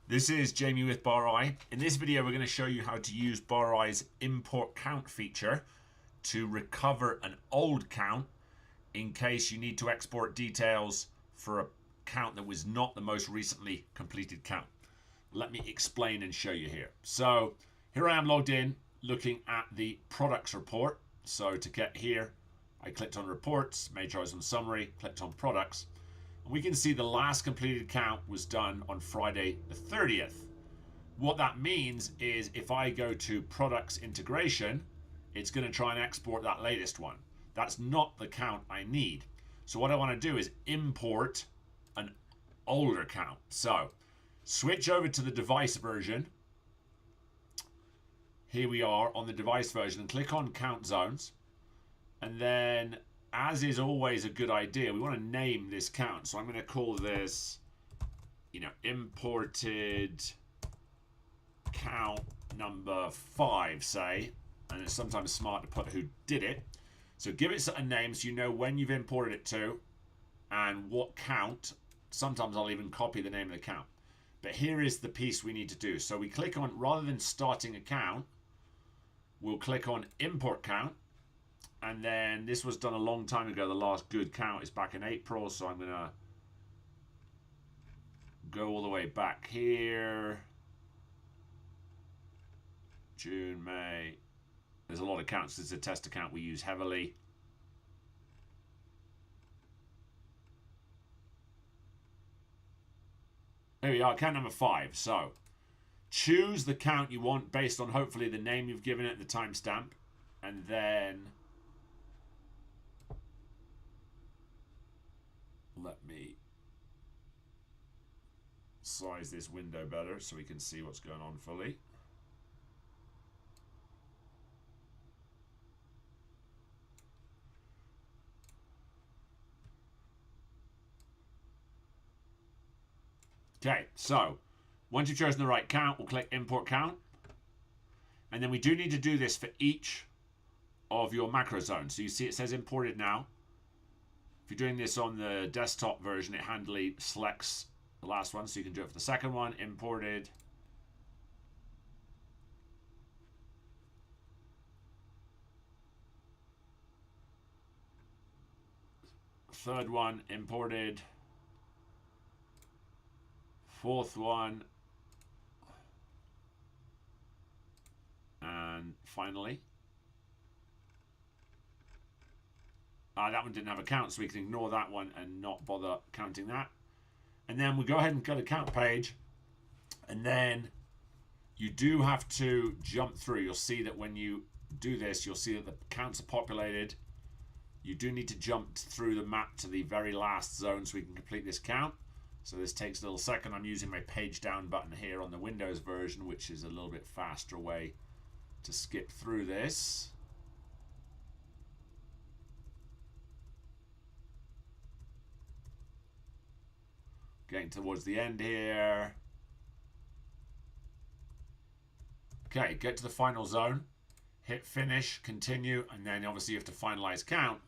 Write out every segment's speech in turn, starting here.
This is Jamie with BarEye. In this video, we're going to show you how to use BarEye's import count feature to recover an old count in case you need to export details for a count that was not the most recently completed count. Let me explain and show you here. So here I am logged in looking at the products report. So to get here, I clicked on reports, made sure I was on summary, clicked on products. We can see the last completed count was done on Friday the 30th. What that means is if I go to products integration, it's going to try and export that latest one. That's not the count I need. So what I want to do is import an older count. So switch over to the device version. Here we are on the device version and click on count zones. And then, as is always a good idea, we want to name this count. So I'm going to call this, imported count number 5, say. And it's sometimes smart to put who did it. So give it a name so you know when you've imported it to and what count. Sometimes I'll even copy the name of the count. But here is the piece we need to do. So we click on, rather than starting a count, we'll click on import count. And then this was done a long time ago. The last good count is back in April. So I'm going to go all the way back here. June, May. There's a lot of counts. This is a test account we use heavily. There we are, count number 5. So choose the count you want based on hopefully the name you've given it, the timestamp. And then let me size this window better so we can see what's going on fully. Okay, so once you've chosen the right count, we'll click import count. And then we do need to do this for each of your macro zones. So you see it says imported now. If you're doing this on the desktop version, it handily selects the last one. So you can do it for the second one, imported. Third one, imported. Fourth one. And finally. That one didn't have a count, so we can ignore that one and not bother counting that. And then we go ahead and go to count page. And then you do have to jump through. You'll see that when you do this, you'll see that the counts are populated. You do need to jump through the map to the very last zone so we can complete this count. So this takes a little second. I'm using my page down button here on the Windows version, which is a little bit faster way to skip through this. Getting towards the end here. Okay, get to the final zone. Hit finish, continue, and then obviously you have to finalize count.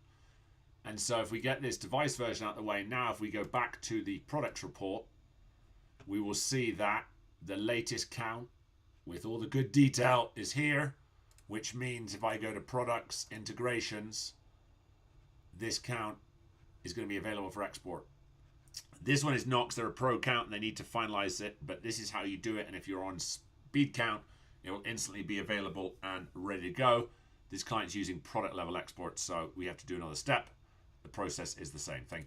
And so if we get this device version out of the way now, if we go back to the products report, we will see that the latest count with all the good detail is here, which means if I go to products, integrations, this count is going to be available for export. This one is not because they're a pro count and they need to finalize it, but this is how you do it. And if you're on speed count, it will instantly be available and ready to go. This client's using product level export, so we have to do another step. The process is the same. Thank you.